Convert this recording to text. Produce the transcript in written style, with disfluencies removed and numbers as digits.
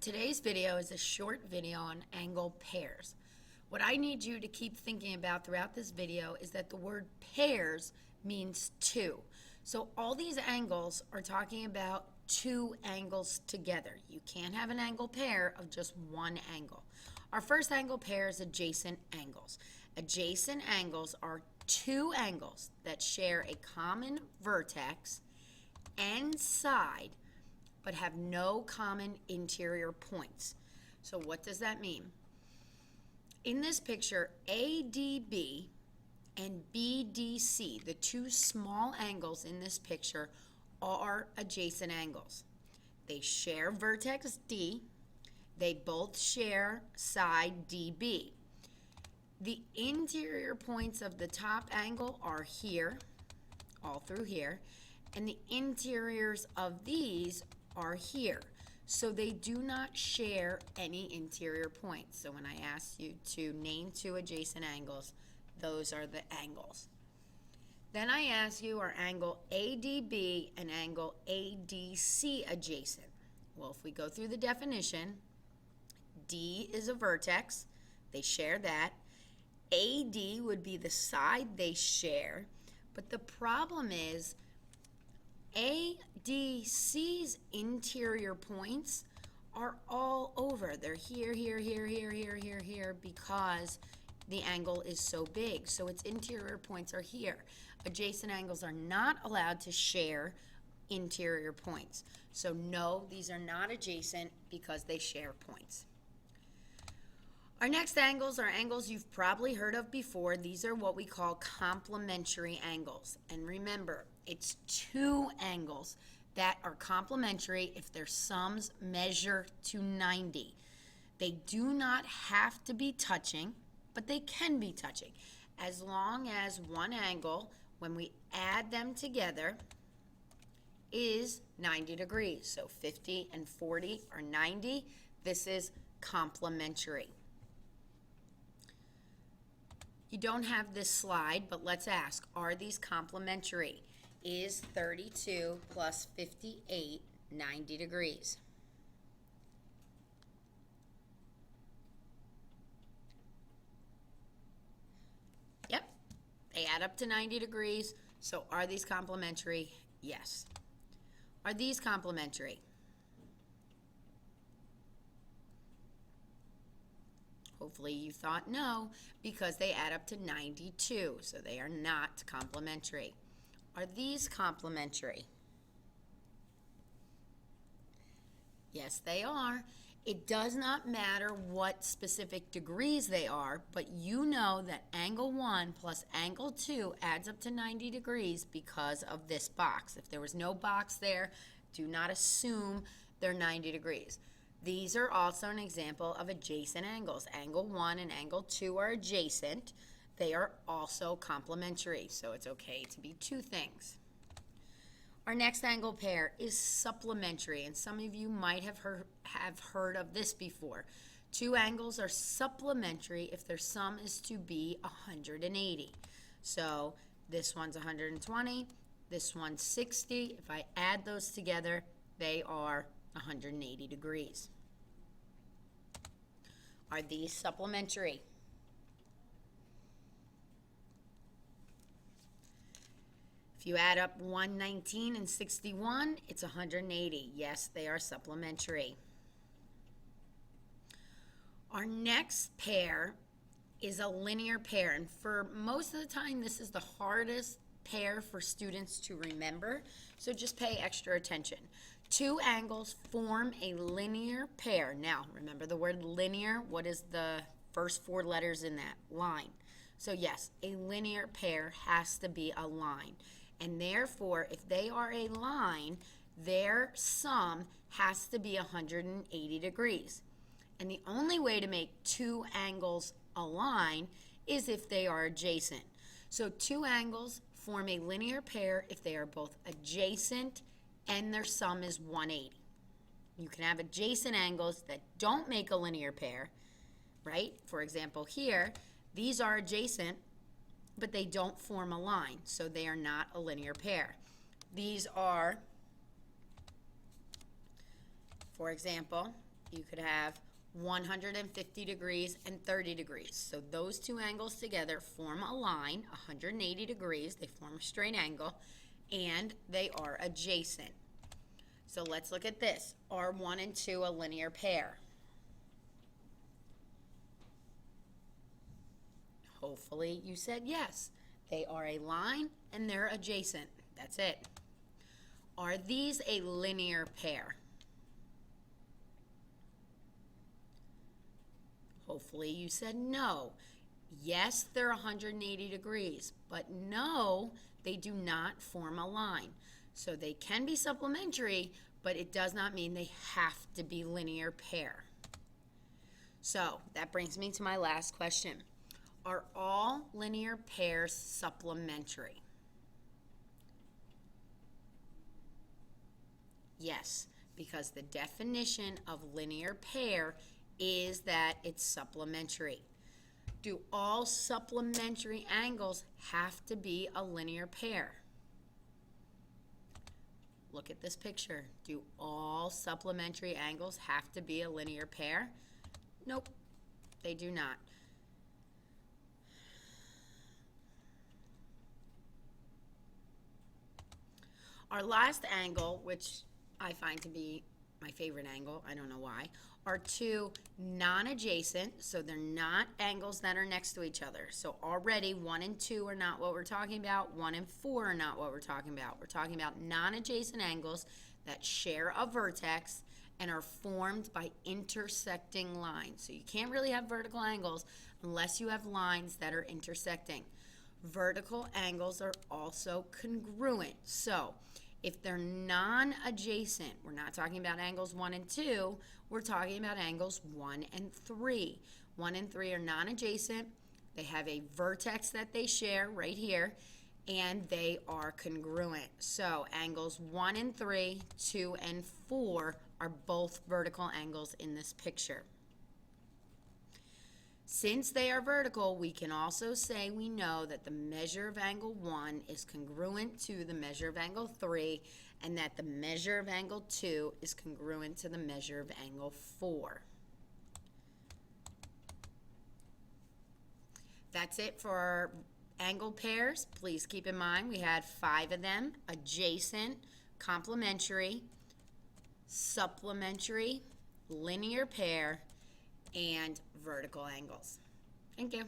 Today's video is a short video on angle pairs. What I need you to keep thinking about throughout this video is that the word pairs means two. So all these angles are talking about two angles together. You can't have an angle pair of just one angle. Our first angle pair is adjacent angles. Adjacent angles are two angles that share a common vertex and side but have no common interior points. So what does that mean? In this picture, ADB and BDC, the two small angles in this picture, are adjacent angles. They share vertex D. They both share side DB. The interior points of the top angle are here, all through here, and the interiors of these are here. So they do not share any interior points. So when I ask you to name two adjacent angles, those are the angles. Then I ask you, are angle ADB and angle ADC adjacent? Well, if we go through the definition, D is a vertex. They share that. AD would be the side they share. But the problem is ADC's interior points are all over. They're here, here, here, here, here, here, here, because the angle is so big. So its interior points are here. Adjacent angles are not allowed to share interior points. So no, these are not adjacent because they share points. Our next angles are angles you've probably heard of before. These are what we call complementary angles. And remember, it's two angles that are complementary if their sums measure to 90. They do not have to be touching, but they can be touching, as long as one angle, when we add them together, is 90 degrees. So 50 and 40 are 90. This is complementary. You don't have this slide, but let's ask, are these complementary? Is 32 plus 58 90 degrees? Yep, they add up to 90 degrees. So are these complementary? Yes. Are these complementary? Hopefully you thought no, because they add up to 92, so they are not complementary. Are these complementary? Yes, they are. It does not matter what specific degrees they are, but you know that angle 1 plus angle 2 adds up to 90 degrees because of this box. If there was no box there, do not assume they're 90 degrees. These are also an example of adjacent angles. Angle 1 and angle 2 are adjacent. They are also complementary, so it's okay to be two things. Our next angle pair is supplementary, and some of you might have heard of this before. Two angles are supplementary if their sum is to be 180. So this one's 120, this one's 60. If I add those together, they are 180 degrees. Are these supplementary? If you add up 119 and 61, it's 180. Yes, they are supplementary. Our next pair is a linear pair, and for most of the time, this is the hardest pair for students to remember, so just pay extra attention. Two angles form a linear pair. Now, remember the word linear. What is the first four letters in that? Line. So yes, a linear pair has to be a line. And therefore, if they are a line, their sum has to be 180 degrees. And the only way to make two angles a line is if they are adjacent. So two angles form a linear pair if they are both adjacent and their sum is 180. You can have adjacent angles that don't make a linear pair, right? For example, here, these are adjacent, but they don't form a line, so they are not a linear pair. These are, for example, you could have 150 degrees and 30 degrees. So those two angles together form a line, 180 degrees. They form a straight angle, and they are adjacent. So let's look at this. Are 1 and 2 a linear pair? Hopefully you said yes. They are a line and they're adjacent. That's it. Are these a linear pair? Hopefully you said no. Yes, they're 180 degrees, but no, they do not form a line. So they can be supplementary, but it does not mean they have to be linear pair. So that brings me to my last question. Are all linear pairs supplementary? Yes, because the definition of linear pair is that it's supplementary. Do all supplementary angles have to be a linear pair? Look at this picture. Do all supplementary angles have to be a linear pair? Nope, they do not. Our last angle, which I find to be my favorite angle, I don't know why, are two non-adjacent, so they're not angles that are next to each other. So already 1 and 2 are not what we're talking about, 1 and 4 are not what we're talking about. We're talking about non-adjacent angles that share a vertex and are formed by intersecting lines. So you can't really have vertical angles unless you have lines that are intersecting. Vertical angles are also congruent. So if they're non-adjacent, we're not talking about angles 1 and 2, we're talking about angles 1 and 3. 1 and 3 are non-adjacent. They have a vertex that they share right here, and they are congruent. So angles 1 and 3, 2 and 4 are both vertical angles in this picture. Since they are vertical, we can also say we know that the measure of angle 1 is congruent to the measure of angle 3, and that the measure of angle 2 is congruent to the measure of angle 4. That's it for our angle pairs. Please keep in mind we had 5 of them: adjacent, complementary, supplementary, linear pair, and vertical angles. Thank you.